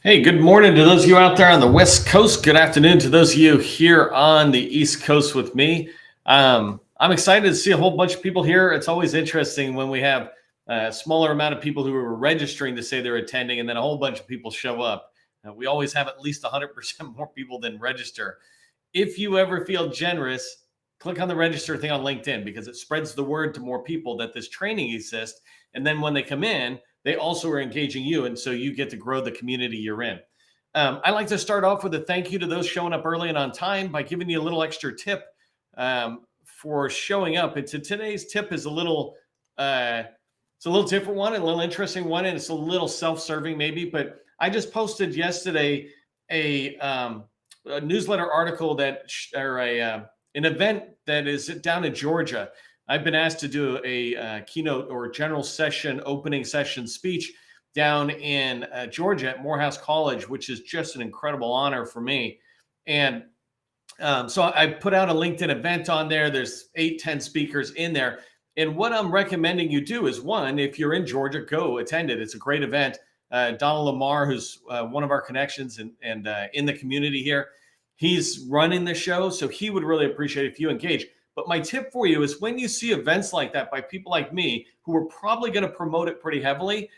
Hey, good morning to those of you out there on the West Coast. Good afternoon to those of you here on the East Coast with me. I'm excited to see a whole bunch of people here. It's always interesting when we have a smaller amount of people who are registering to say they're attending, and then a whole bunch of people show up. We always have at least 100% more people than register. If you ever feel generous, click on the register thing on LinkedIn because it spreads the word to more people that this training exists. And then when they come in, they also are engaging you. And so you get to grow the community you're in. I like to start off with a thank you to those showing up early and on time by giving you a little extra tip for showing up. And today's tip is it's a little different one, a little interesting one, and it's a little self-serving maybe. But I just posted yesterday a newsletter article an event that is down in Georgia. I've been asked to do a keynote or general session, opening session speech down in Georgia at Morehouse College, which is just an incredible honor for me. And so I put out a LinkedIn event on there. There's 8-10 speakers in there. And what I'm recommending you do is, one, if you're in Georgia, go attend it. It's a great event. Donald Lamar, who's one of our connections and in the community here, he's running the show. So he would really appreciate if you engage. But my tip for you is when you see events like that by people like me, who are probably going to promote it pretty heavily,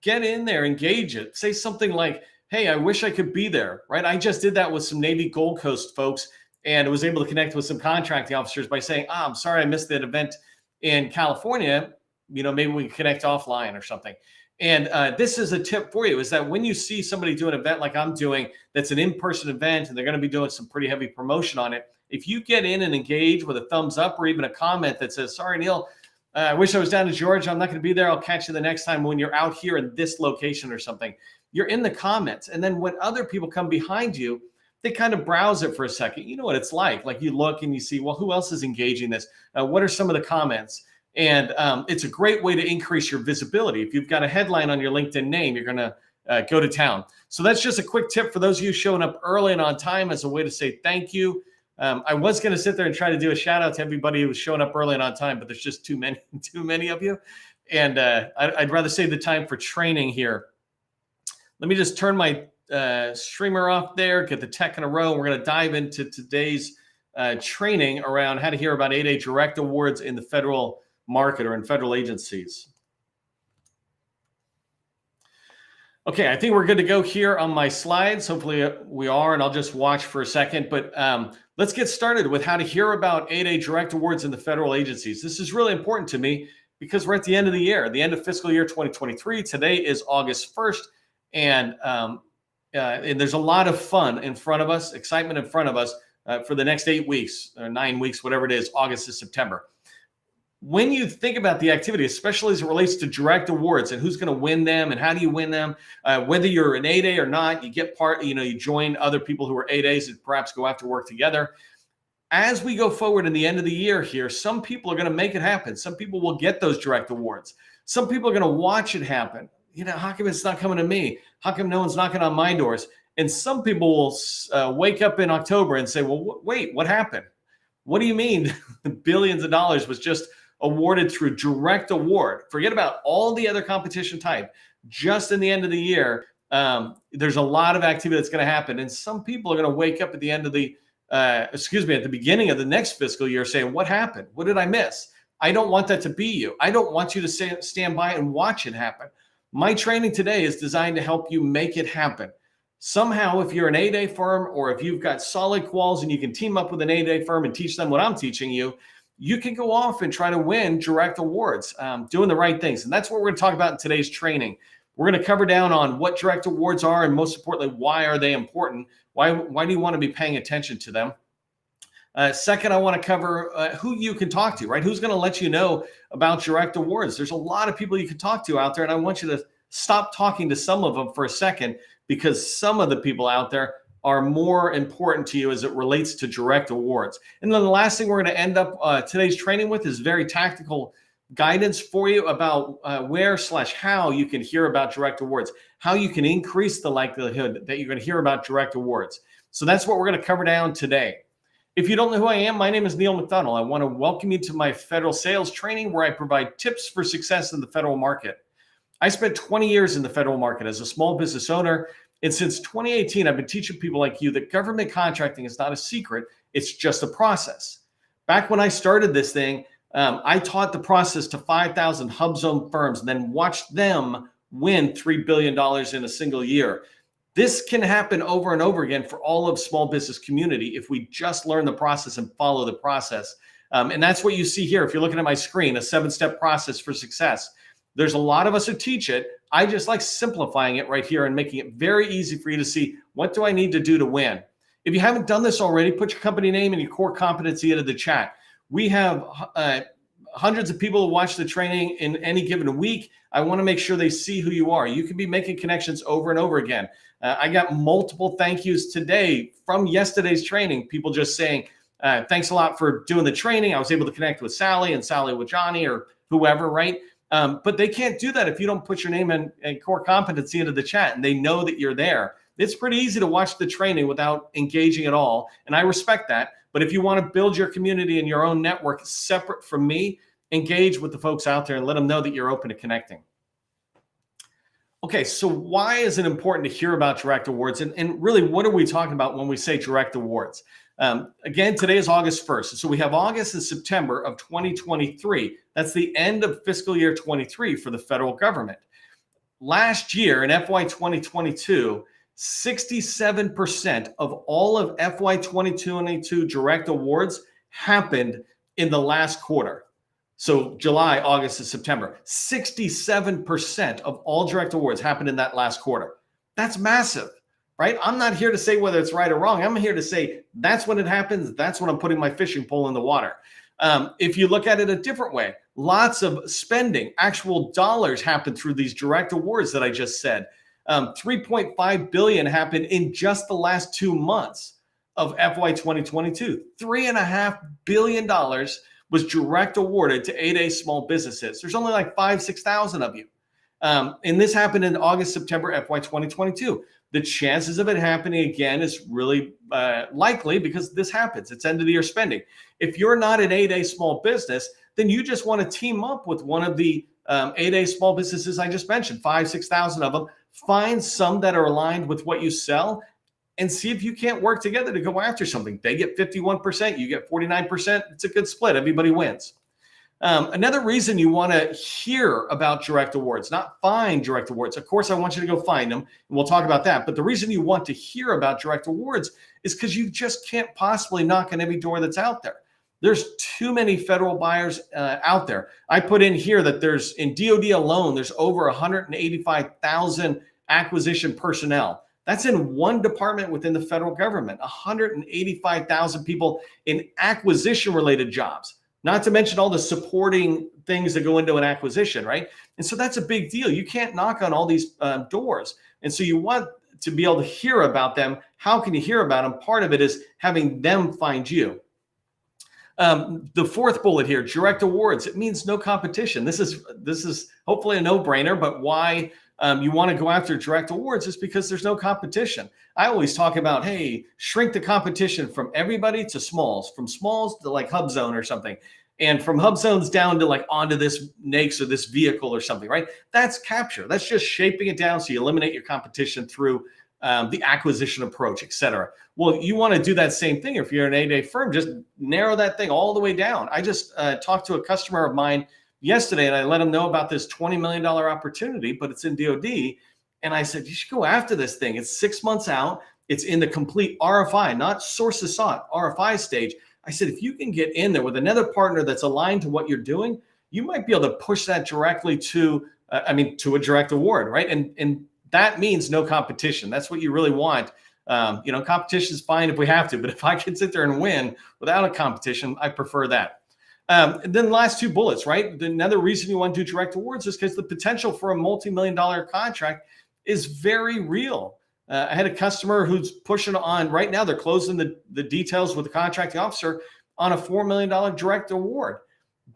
get in there, engage it. Say something like, hey, I wish I could be there, right? I just did that with some Navy Gold Coast folks and was able to connect with some contracting officers by saying, I'm sorry, I missed that event in California. Maybe we can connect offline or something. And this is a tip for you, is that when you see somebody do an event like I'm doing, that's an in-person event, and they're going to be doing some pretty heavy promotion on it, if you get in and engage with a thumbs up or even a comment that says, sorry, Neil, I wish I was down in Georgia. I'm not going to be there. I'll catch you the next time when you're out here in this location or something. You're in the comments. And then when other people come behind you, they kind of browse it for a second. You know what it's like. Like you look and you see, well, who else is engaging this? What are some of the comments? And it's a great way to increase your visibility. If you've got a headline on your LinkedIn name, you're going to go to town. So that's just a quick tip for those of you showing up early and on time as a way to say thank you. I was going to sit there and try to do a shout out to everybody who was showing up early and on time, but there's just too many of you. And I'd rather save the time for training here. Let me just turn my streamer off there, get the tech in a row. We're going to dive into today's training around how to hear about 8A direct awards in the federal market or in federal agencies. Okay, I think we're good to go here on my slides. Hopefully we are, and I'll just watch for a second. But let's get started with how to hear about 8A direct awards in the federal agencies. This is really important to me because we're at the end of the year, the end of fiscal year 2023. Today is August 1st, and there's a lot of fun in front of us, excitement in front of us for the next 8 weeks or 9 weeks, whatever it is, August to September. When you think about the activity, especially as it relates to direct awards and who's going to win them and how do you win them, whether you're an 8A or not, you get you join other people who are 8As and perhaps go after work together. As we go forward in the end of the year here, some people are going to make it happen. Some people will get those direct awards. Some people are going to watch it happen. How come it's not coming to me? How come no one's knocking on my doors? And some people will wake up in October and say, well, wait, what happened? What do you mean billions of dollars was just awarded through direct award? Forget about all the other competition type. Just in the end of the year, there's a lot of activity that's going to happen. And some people are going to wake up at the end of at the beginning of the next fiscal year saying, what happened? What did I miss? I don't want that to be you. I don't want you to stand by and watch it happen. My training today is designed to help you make it happen. Somehow, if you're an 8A firm or if you've got solid quals and you can team up with an 8A firm and teach them what I'm teaching you, you can go off and try to win direct awards, doing the right things. And that's what we're going to talk about in today's training. We're going to cover down on what direct awards are, and most importantly, why are they important? Why do you want to be paying attention to them? Second, I want to cover who you can talk to, right? Who's going to let you know about direct awards? There's a lot of people you can talk to out there, and I want you to stop talking to some of them for a second, because some of the people out there are more important to you as it relates to direct awards. And then the last thing we're going to end up today's training with is very tactical guidance for you about where/how you can hear about direct awards, how you can increase the likelihood that you're going to hear about direct awards. So that's what we're going to cover down today. If you don't know who I am, my name is Neil McDonnell. I want to welcome you to my federal sales training, where I provide tips for success in the federal market. I spent 20 years in the federal market as a small business owner, And since 2018, I've been teaching people like you that government contracting is not a secret. It's just a process. Back when I started this thing, I taught the process to 5,000 HUBZone firms and then watched them win $3 billion in a single year. This can happen over and over again for all of small business community if we just learn the process and follow the process. And that's what you see here. If you're looking at my screen, a 7-step process for success. There's a lot of us who teach it. I just like simplifying it right here and making it very easy for you to see, what do I need to do to win? If you haven't done this already, put your company name and your core competency into the chat. We have hundreds of people who watch the training in any given week. I want to make sure they see who you are. You can be making connections over and over again. I got multiple thank yous today from yesterday's training. People just saying, thanks a lot for doing the training. I was able to connect with Sally and Sally with Johnny or whoever, right? But they can't do that if you don't put your name and core competency into the chat and they know that you're there. It's pretty easy to watch the training without engaging at all. And I respect that. But if you want to build your community and your own network separate from me, engage with the folks out there and let them know that you're open to connecting. Okay, so why is it important to hear about direct awards? And really, what are we talking about when we say direct awards? Again, today is August 1st. So we have August and September of 2023. That's the end of fiscal year 23 for the federal government. Last year in FY 2022, 67% of all of FY 2022 direct awards happened in the last quarter. So July, August, and September, 67% of all direct awards happened in that last quarter. That's massive, right? I'm not here to say whether it's right or wrong. I'm here to say that's when it happens. That's when I'm putting my fishing pole in the water. If you look at it a different way, lots of spending, actual dollars happen through these direct awards that I just said. 3.5 billion happened in just the last 2 months of FY 2022. $3.5 billion was direct awarded to 8A small businesses. There's only like 6,000 of you. And this happened in August, September, FY 2022. The chances of it happening again is really likely because this happens. It's end of the year spending. If you're not an 8A small business, then you just want to team up with one of the 8A small businesses I just mentioned, 6,000 of them. Find some that are aligned with what you sell and see if you can't work together to go after something. They get 51%, you get 49%. It's a good split. Everybody wins. Another reason you want to hear about direct awards, not find direct awards. Of course, I want you to go find them, and we'll talk about that. But the reason you want to hear about direct awards is because you just can't possibly knock on every door that's out there. There's too many federal buyers out there. I put in here that there's, in DoD alone, there's over 185,000 acquisition personnel. That's in one department within the federal government, 185,000 people in acquisition-related jobs, not to mention all the supporting things that go into an acquisition, right? And so that's a big deal. You can't knock on all these doors. And so you want to be able to hear about them. How can you hear about them? Part of it is having them find you. The fourth bullet here, direct awards. It means no competition. This is hopefully a no-brainer, but why you want to go after direct awards is because there's no competition. I always talk about, hey, shrink the competition from everybody to smalls, from smalls to like HUBZone or something, and from HUBZones down to like onto this NAICS or this vehicle or something, right? That's capture. That's just shaping it down so you eliminate your competition through the acquisition approach, et cetera. Well, you want to do that same thing. If you're an 8A firm, just narrow that thing all the way down. I just talked to a customer of mine yesterday, and I let him know about this $20 million opportunity, but it's in DoD. And I said, you should go after this thing. It's 6 months out. It's in the complete RFI, not sources sought, RFI stage. I said, if you can get in there with another partner that's aligned to what you're doing, you might be able to push that directly to a direct award, right? And that means no competition. That's what you really want. Competition is fine if we have to, but if I can sit there and win without a competition, I prefer that. And then the last two bullets, right? Another reason you want to do direct awards is because the potential for a multi-million-dollar contract is very real. I had a customer who's pushing on right now. They're closing the details with the contracting officer on a $4 million direct award.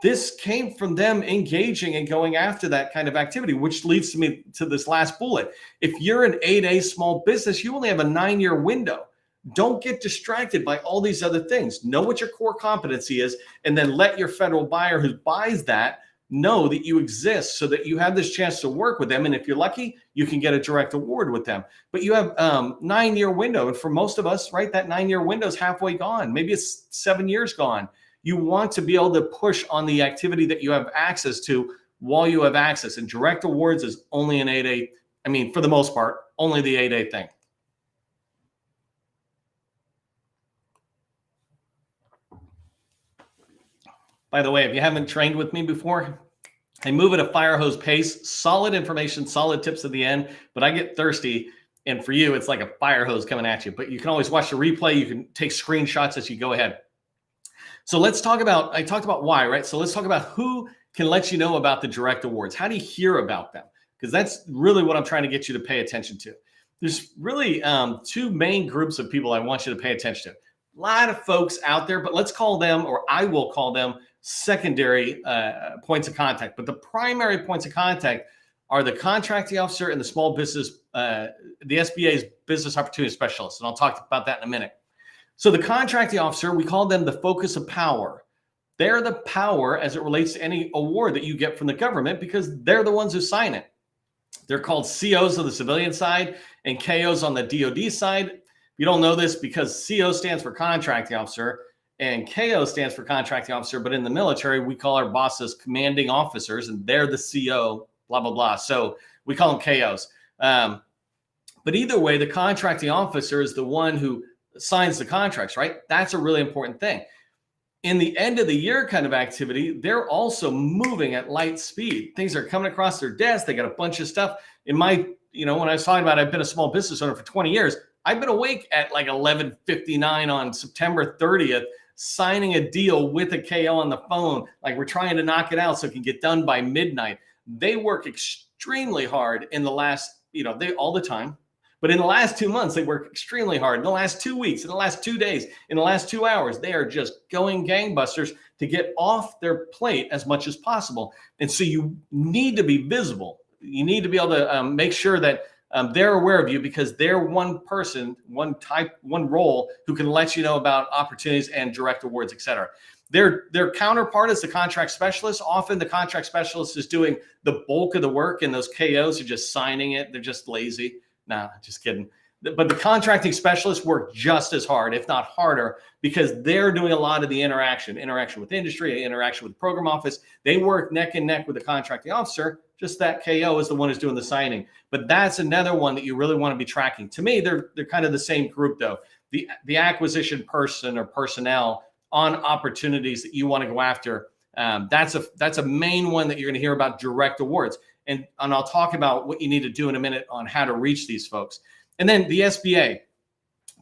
This came from them engaging and going after that kind of activity, which leads me to this last bullet. If you're an 8A small business, you only have a 9-year window. Don't get distracted by all these other things. Know what your core competency is, and then let your federal buyer who buys that know that you exist so that you have this chance to work with them. And if you're lucky, you can get a direct award with them. But you have 9-year window. And for most of us, right, that 9-year window is halfway gone. Maybe it's 7 years gone. You want to be able to push on the activity that you have access to while you have access. And direct awards is only an 8A. I mean, for the most part, only the 8A thing. By the way, if you haven't trained with me before, I move at a fire hose pace, solid information, solid tips at the end, but I get thirsty. And for you, it's like a fire hose coming at you, but you can always watch the replay. You can take screenshots as you go ahead. So let's talk about, I talked about why, right? So let's talk about who can let you know about the direct awards. How do you hear about them? Because that's really what I'm trying to get you to pay attention to. There's really two main groups of people I want you to pay attention to. A lot of folks out there, but let's call them, or I will call them, secondary points of contact. But the primary points of contact are the contracting officer and the small business, the SBA's business opportunity specialist. And I'll talk about that in a minute. So the contracting officer, we call them the focus of power. They're the power as it relates to any award that you get from the government because they're the ones who sign it. They're called COs on the civilian side and KOs on the DoD side. You don't know this because CO stands for contracting officer and KO stands for contracting officer. But in the military, we call our bosses commanding officers and they're the CO, blah, blah, blah. So we call them KOs. But either way, the contracting officer is the one who signs the contracts, right? That's a really important thing. In the end of the year kind of activity, they're also moving at light speed. Things are coming across their desk. They got a bunch of stuff. In my, when I was talking about I've been a small business owner for 20 years, I've been awake at like 11:59 on September 30th, signing a deal with a KO on the phone. Like we're trying to knock it out so it can get done by midnight. They work extremely hard in the last, they all the time. But in the last 2 months, they work extremely hard. In the last 2 weeks, in the last 2 days, in the last 2 hours, they are just going gangbusters to get off their plate as much as possible. And so you need to be visible. You need to be able to make sure that they're aware of you because they're one person, one type, one role who can let you know about opportunities and direct awards, et cetera. Their counterpart is the contract specialist. Often the contract specialist is doing the bulk of the work and those KOs are just signing it. They're just lazy. Nah, just kidding. But the contracting specialists work just as hard, if not harder, because they're doing a lot of the interaction with industry, interaction with the program office. They work neck and neck with the contracting officer. Just that KO is the one who's doing the signing. But that's another one that you really want to be tracking. To me, they're kind of the same group, though. The acquisition person or personnel on opportunities that you want to go after. That's a main one that you're going to hear about direct awards. And I'll talk about what you need to do in a minute on how to reach these folks. And then the SBA,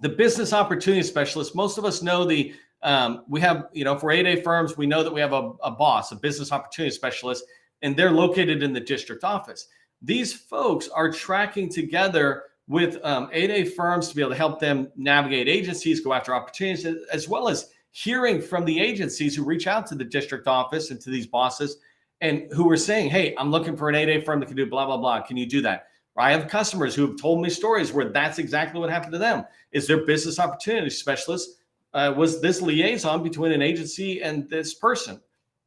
the business opportunity specialist. Most of us know we have, for 8A firms, we know that we have a boss, a business opportunity specialist, and they're located in the district office. These folks are tracking together with 8A firms to be able to help them navigate agencies, go after opportunities, as well as hearing from the agencies who reach out to the district office and to these bosses and who are saying, hey, I'm looking for an 8A firm that can do blah, blah, blah. Can you do that? I have customers who have told me stories where that's exactly what happened to them. Is their business opportunity specialist was this liaison between an agency and this person.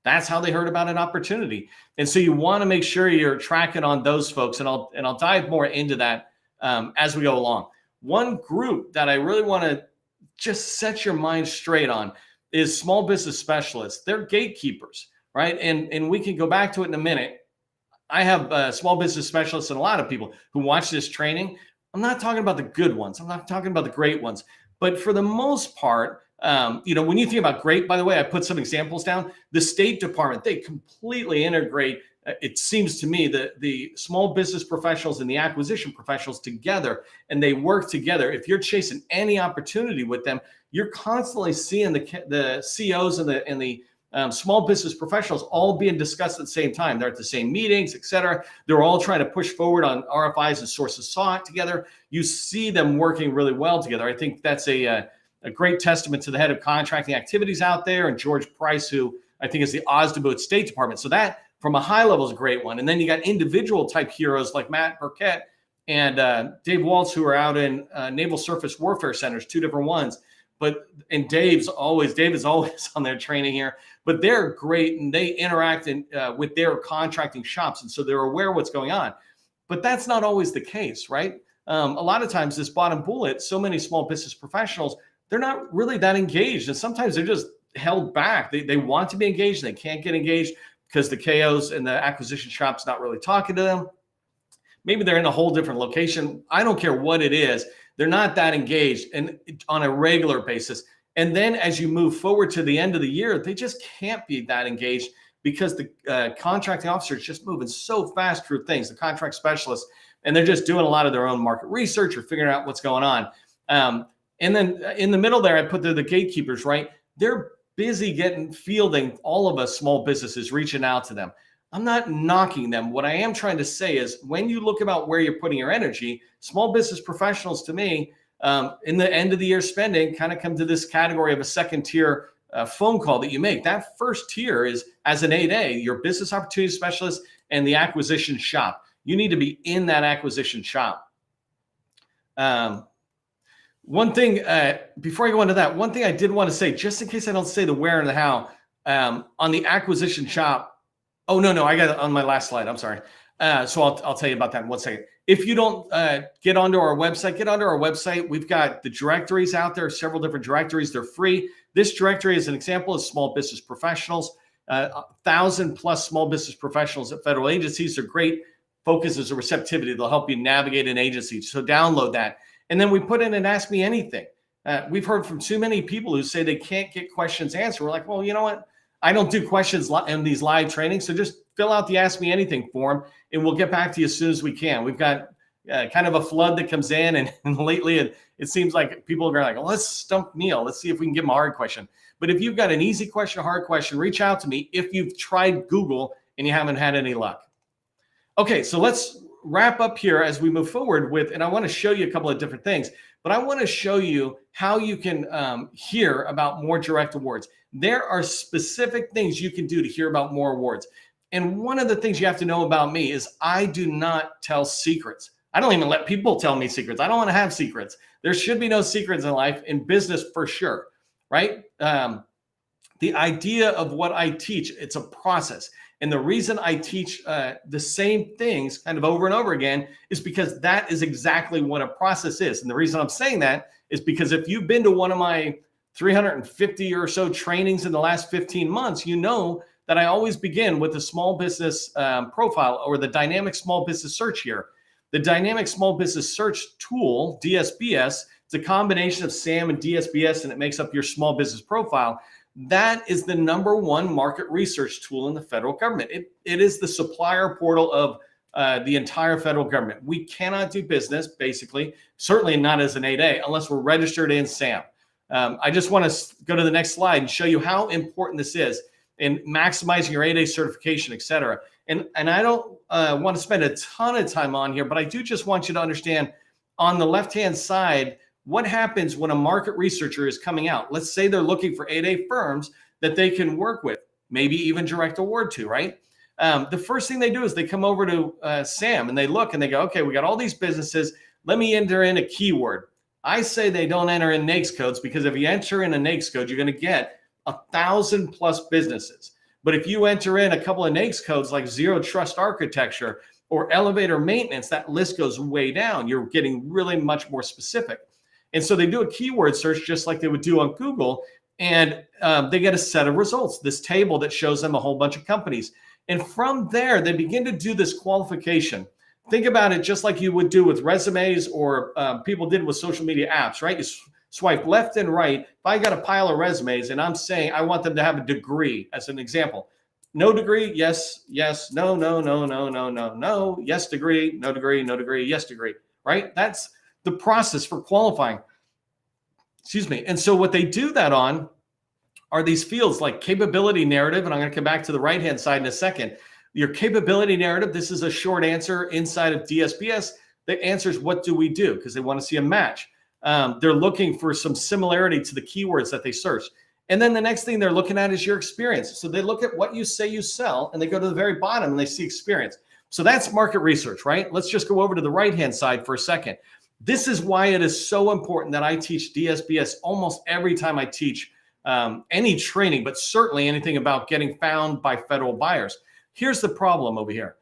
That's how they heard about an opportunity. And so you want to make sure you're tracking on those folks. And I'll dive more into that as we go along. One group that I really want to just set your mind straight on is small business specialists. They're gatekeepers, right? And we can go back to it in a minute. I have small business specialists and a lot of people who watch this training. I'm not talking about the good ones. I'm not talking about the great ones. But for the most part, when you think about great, by the way, I put some examples down. The State Department, they completely integrate, it seems to me, the small business professionals and the acquisition professionals together, and they work together. If you're chasing any opportunity with them, you're constantly seeing the COs and the small business professionals all being discussed at the same time. They're at the same meetings, et cetera. They're all trying to push forward on RFIs and sources sought together. You see them working really well together. I think that's a great testament to the head of contracting activities out there and George Price, who I think is the WOSB at State Department. So that from a high level is a great one. And then you got individual type heroes like Matt Burkett and Dave Waltz, who are out in Naval Surface Warfare Centers, two different ones. and Dave is always on their training here, but they're great and they interact with their contracting shops. And so they're aware of what's going on, but that's not always the case, right? A lot of times this bottom bullet, so many small business professionals, they're not really that engaged. And sometimes they're just held back. They want to be engaged. They can't get engaged because the KOs and the acquisition shop's not really talking to them. Maybe they're in a whole different location. I don't care what it is. They're not that engaged and on a regular basis. And then as you move forward to the end of the year, they just can't be that engaged because the contracting officer is just moving so fast through things, the contract specialist, and they're just doing a lot of their own market research or figuring out what's going on. And then in the middle there, I put the gatekeepers, right? They're busy fielding all of us small businesses, reaching out to them. I'm not knocking them. What I am trying to say is when you look about where you're putting your energy, small business professionals to me, in the end of the year spending kind of come to this category of a second tier phone call that you make. That first tier is as an 8A, your business opportunity specialist and the acquisition shop. You need to be in that acquisition shop. One thing, before I go into that, one thing I did want to say, just in case I don't say the where and the how, on the acquisition shop. Oh, no, I got it on my last slide. I'm sorry. So I'll tell you about that in 1 second. If you don't get onto our website, get onto our website. We've got the directories out there, several different directories. They're free. This directory, as an example, is small business professionals. 1,000+ small business professionals at federal agencies. They're great. Focus is a receptivity. They'll help you navigate an agency. So download that. And then we put in an Ask Me Anything. We've heard from too many people who say they can't get questions answered. We're like, well, you know what? I don't do questions in these live trainings. So just fill out the Ask Me Anything form and we'll get back to you as soon as we can. We've got kind of a flood that comes in and lately it seems like people are like, well, let's stump Neil. Let's see if we can give him a hard question. But if you've got an easy question, a hard question, reach out to me if you've tried Google and you haven't had any luck. Okay, so let's wrap up here as we move forward with, and I want to show you a couple of different things, but I want to show you how you can hear about more direct awards. There are specific things you can do to hear about more awards. And one of the things you have to know about me is I do not tell secrets. I don't even let people tell me secrets. I don't want to have secrets. There should be no secrets in life, in business for sure, right? The idea of what I teach, it's a process. And the reason I teach the same things kind of over and over again is because that is exactly what a process is. And the reason I'm saying that is because if you've been to one of my 350 or so trainings in the last 15 months, you know that I always begin with the small business profile or the dynamic small business search here. The dynamic small business search tool, DSBS, it's a combination of SAM and DSBS, and it makes up your small business profile. That is the #1 market research tool in the federal government. It is the supplier portal of the entire federal government. We cannot do business, basically, certainly not as an 8A, unless we're registered in SAM. I just want to go to the next slide and show you how important this is in maximizing your 8A certification, et cetera. And I don't want to spend a ton of time on here, but I do just want you to understand on the left-hand side, what happens when a market researcher is coming out? Let's say they're looking for 8A firms that they can work with, maybe even direct award to, right? The first thing they do is they come over to SAM and they look and they go, okay, we got all these businesses. Let me enter in a keyword. I say they don't enter in NAICS codes because if you enter in a NAICS code, you're going to get 1,000+ businesses. But if you enter in a couple of NAICS codes like zero trust architecture or elevator maintenance, that list goes way down. You're getting really much more specific. And so they do a keyword search just like they would do on Google, and they get a set of results, this table that shows them a whole bunch of companies. And from there, they begin to do this qualification. Think about it just like you would do with resumes or people did with social media apps, right? You swipe left and right. If I got a pile of resumes and I'm saying I want them to have a degree as an example, no degree, yes, yes, no, no, no, no, no, no, no, yes degree, no degree, no degree, yes degree, right? That's the process for qualifying. Excuse me. And so what they do that on are these fields like capability narrative, and I'm going to come back to the right-hand side in a second. Your capability narrative, this is a short answer inside of DSBS that answers what do we do, because they want to see a match. They're looking for some similarity to the keywords that they search. And then the next thing they're looking at is your experience. So they look at what you say you sell, and they go to the very bottom and they see experience. So that's market research, right? Let's just go over to the right-hand side for a second. This is why it is so important that I teach DSBS almost every time I teach any training, but certainly anything about getting found by federal buyers. Here's the problem over here.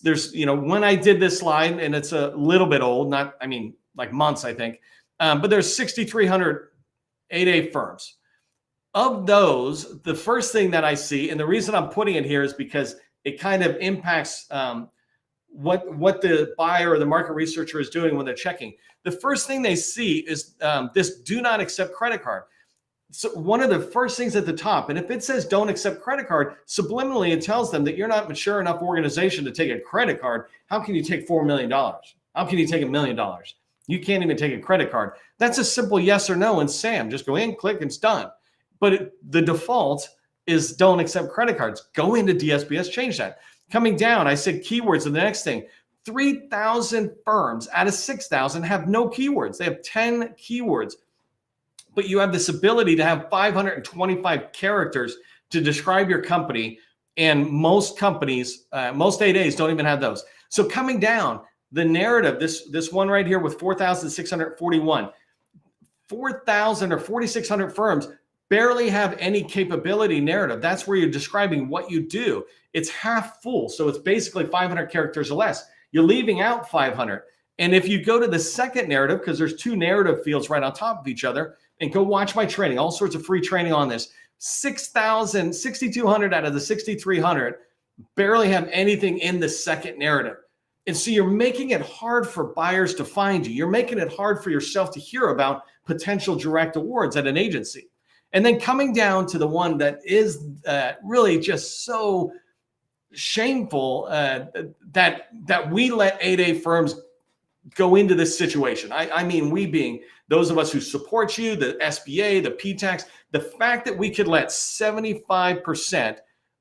There's, when I did this slide, and it's a little bit old, like months, I think, but there's 6,300 8A firms. Of those, the first thing that I see, and the reason I'm putting it here is because it kind of impacts what the buyer or the market researcher is doing when they're checking. The first thing they see is this do not accept credit card. So one of the first things at the top, and if it says don't accept credit card, subliminally it tells them that you're not mature enough organization to take a credit card. How can you take $4 million? How can you take $1 million? You can't even take a credit card. That's a simple yes or no in SAM. Just go in, click, and it's done. But the default is don't accept credit cards. Go into DSBS, change that. Coming down, I said keywords, and the next thing, 3,000 firms out of 6,000 have no keywords. They have 10 keywords. But you have this ability to have 525 characters to describe your company, and most companies, most 8As don't even have those. So coming down, the narrative, this one right here with 4,641, 4,000 or 4,600 firms barely have any capability narrative. That's where you're describing what you do. It's half full, so it's basically 500 characters or less. You're leaving out 500. And if you go to the second narrative, because there's two narrative fields right on top of each other, and go watch my training, all sorts of free training on this, 6,200 out of the 6,300 barely have anything in the second narrative. And so you're making it hard for buyers to find you. You're making it hard for yourself to hear about potential direct awards at an agency. And then coming down to the one that is really just so shameful that we let 8A firms go into this situation. I mean, we being those of us who support you, the SBA, the PTAX, the fact that we could let 75%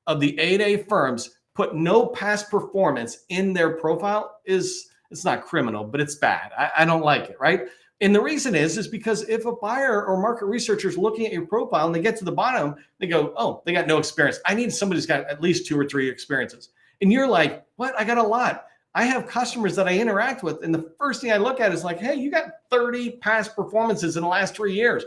of the 8A firms put no past performance in their profile it's not criminal, but it's bad. I don't like it, right? And the reason is because if a buyer or market researcher is looking at your profile and they get to the bottom, they go, oh, they got no experience. I need somebody who's got at least 2 or 3 experiences. And you're like, what? I got a lot. I have customers that I interact with, and the first thing I look at is like, hey, you got 30 past performances in the last 3 years.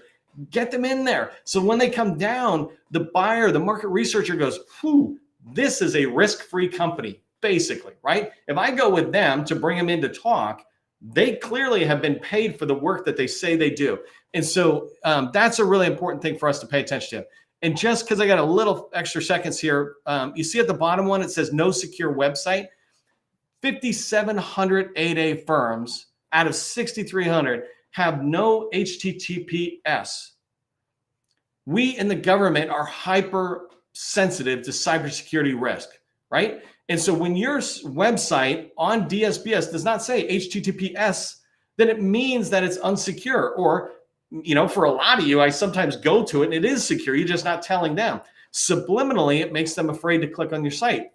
Get them in there. So when they come down, the buyer, the market researcher goes, whew, this is a risk-free company, basically, right? If I go with them to bring them in to talk, they clearly have been paid for the work that they say they do. And so that's a really important thing for us to pay attention to. And just because I got a little extra seconds here, you see at the bottom one, it says no secure website. 5,700 8A firms out of 6,300 have no HTTPS. We in the government are hyper sensitive to cybersecurity risk, right? And so when your website on DSBS does not say HTTPS, then it means that it's unsecure. Or, for a lot of you, I sometimes go to it and it is secure. You're just not telling them. Subliminally, it makes them afraid to click on your site.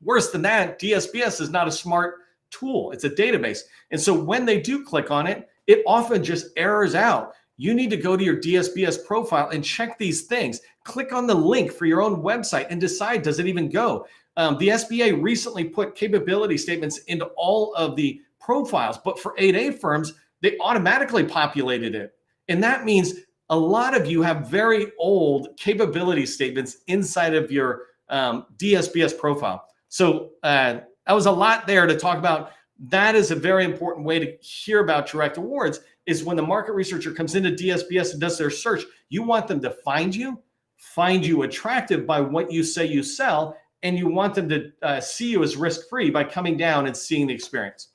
Worse than that, DSBS is not a smart tool. It's a database. And so when they do click on it, it often just errors out. You need to go to your DSBS profile and check these things. Click on the link for your own website and decide, does it even go? The SBA recently put capability statements into all of the profiles, but for 8A firms, they automatically populated it. And that means a lot of you have very old capability statements inside of your DSBS profile. So that was a lot there to talk about. That is a very important way to hear about direct awards, is when the market researcher comes into DSBS and does their search, you want them to find you attractive by what you say you sell, and you want them to see you as risk-free by coming down and seeing the experience.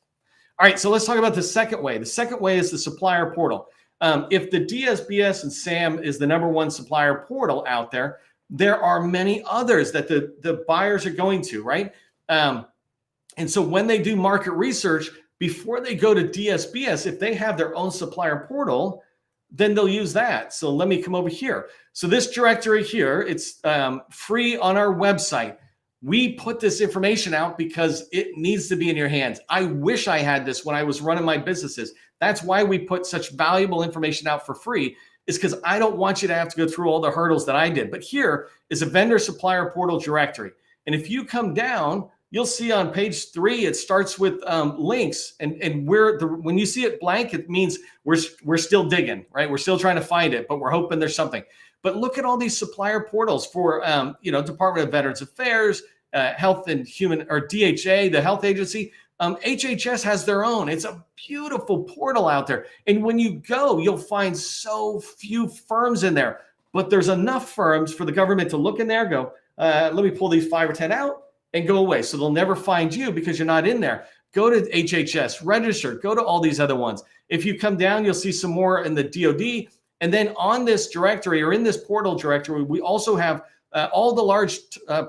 All right, so let's talk about the second way. The second way is the supplier portal. If the DSBS and SAM is the #1 supplier portal out there, there are many others that the buyers are going to, right? And so when they do market research, before they go to DSBS, if they have their own supplier portal, then they'll use that. So let me come over here. So this directory here, it's free on our website. We put this information out because it needs to be in your hands. I wish I had this when I was running my businesses. That's why we put such valuable information out for free, is because I don't want you to have to go through all the hurdles that I did. But here is a vendor supplier portal directory. And if you come down, you'll see on page 3, it starts with links, and when you see it blank, it means we're still digging, right? We're still trying to find it, but we're hoping there's something. But look at all these supplier portals for Department of Veterans Affairs, Health and Human, or DHA, the health agency. HHS has their own. It's a beautiful portal out there. And when you go, you'll find so few firms in there, but there's enough firms for the government to look in there, go, let me pull these 5 or 10 out and go away. So they'll never find you because you're not in there. Go to HHS, register, go to all these other ones. If you come down, you'll see some more in the DoD. And then on this directory, or in this portal directory, we also have all the large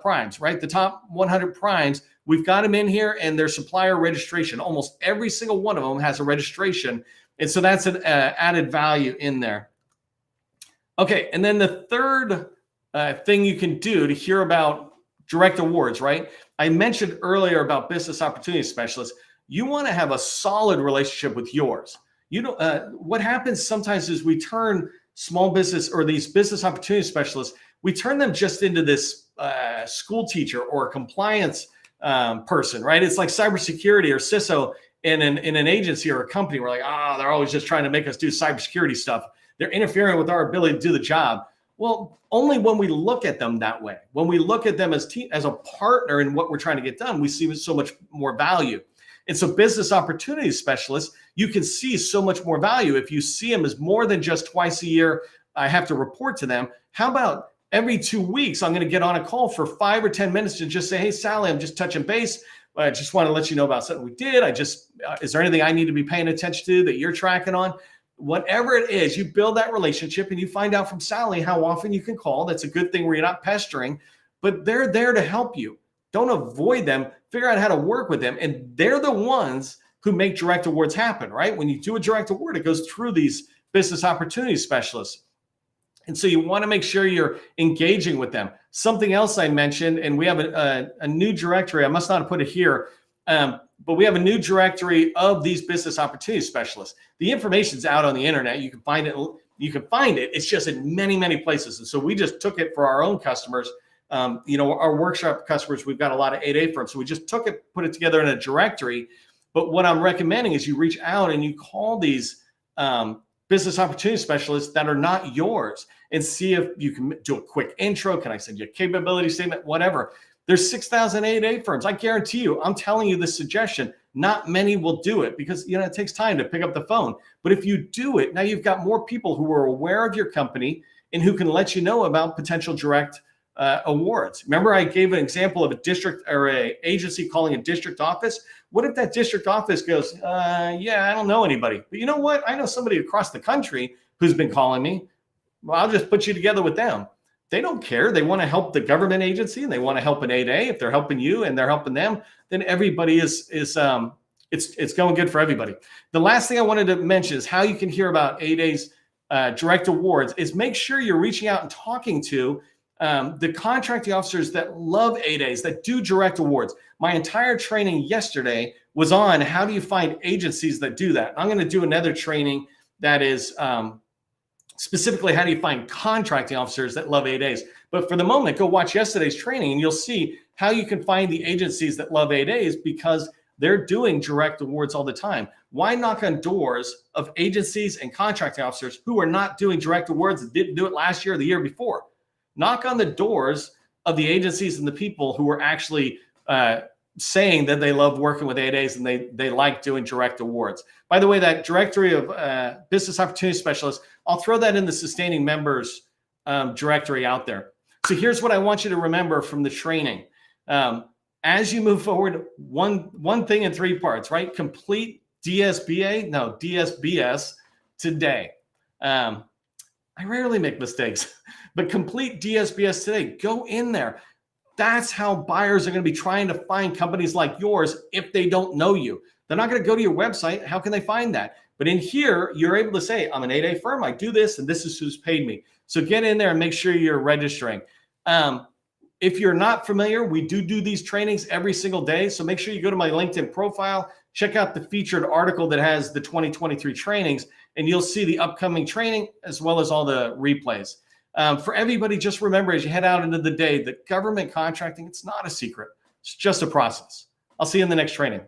primes, right? The top 100 primes. We've got them in here, and their supplier registration. Almost every single one of them has a registration. And so that's an added value in there. Okay, and then the third thing you can do to hear about direct awards, right? I mentioned earlier about business opportunity specialists. You want to have a solid relationship with yours. What happens sometimes is we turn small business, or these business opportunity specialists, we turn them just into this school teacher or compliance person, right? It's like cybersecurity or CISO in an agency or a company. We're like, they're always just trying to make us do cybersecurity stuff. They're interfering with our ability to do the job. Well, only when we look at them that way. When we look at them as a partner in what we're trying to get done, we see so much more value. And so business opportunity specialists, you can see so much more value if you see them as more than just twice a year. I have to report to them. How about every 2 weeks, I'm going to get on a call for 5 or 10 minutes to just say, hey, Sally, I'm just touching base. I just want to let you know about something we did. Is there anything I need to be paying attention to that you're tracking on? Whatever it is, you build that relationship and you find out from Sally how often you can call. That's a good thing where you're not pestering, but they're there to help you. Don't avoid them. Figure out how to work with them. And they're the ones who make direct awards happen, right? When you do a direct award, it goes through these business opportunity specialists. And so you want to make sure you're engaging with them. Something else I mentioned, and we have a new directory. I must not have put it here, but we have a new directory of these business opportunity specialists. The information's out on the internet. You can find it. It's just in many, many places. And so we just took it for our own customers. Our workshop customers, we've got a lot of 8A firms. So we just took it, put it together in a directory. But what I'm recommending is you reach out and you call these business opportunity specialists that are not yours and see if you can do a quick intro. Can I send you a capability statement? Whatever. There's 6,000 8A firms. I guarantee you, I'm telling you this suggestion, not many will do it because it takes time to pick up the phone. But if you do it, now you've got more people who are aware of your company and who can let you know about potential direct awards. Remember, I gave an example of a district or an agency calling a district office. What if that district office goes, I don't know anybody, but you know what? I know somebody across the country who's been calling me. Well, I'll just put you together with them. They don't care. They want to help the government agency and they want to help an 8A. If they're helping you and they're helping them, then everybody it's going good for everybody. The last thing I wanted to mention is how you can hear about 8A's direct awards is make sure you're reaching out and talking to the contracting officers that love 8As, that do direct awards. My entire training yesterday was on how do you find agencies that do that. I'm going to do another training that is specifically how do you find contracting officers that love 8As. But for the moment, go watch yesterday's training and you'll see how you can find the agencies that love 8As because they're doing direct awards all the time. Why knock on doors of agencies and contracting officers who are not doing direct awards and didn't do it last year or the year before? Knock on the doors of the agencies and the people who are actually saying that they love working with 8As and they like doing direct awards. By the way, that directory of business opportunity specialists, I'll throw that in the sustaining members directory out there. So here's what I want you to remember from the training. As you move forward, one thing in 3 parts, right? Complete DSBS today. I rarely make mistakes, but complete DSBS today. Go in there. That's how buyers are going to be trying to find companies like yours if they don't know you. They're not going to go to your website. How can they find that? But in here, you're able to say, I'm an 8A firm. I do this, and this is who's paid me. So get in there and make sure you're registering. If you're not familiar, we do these trainings every single day. So make sure you go to my LinkedIn profile, check out the featured article that has the 2023 trainings, and you'll see the upcoming training as well as all the replays. For everybody, just remember as you head out into the day that government contracting, it's not a secret. It's just a process. I'll see you in the next training.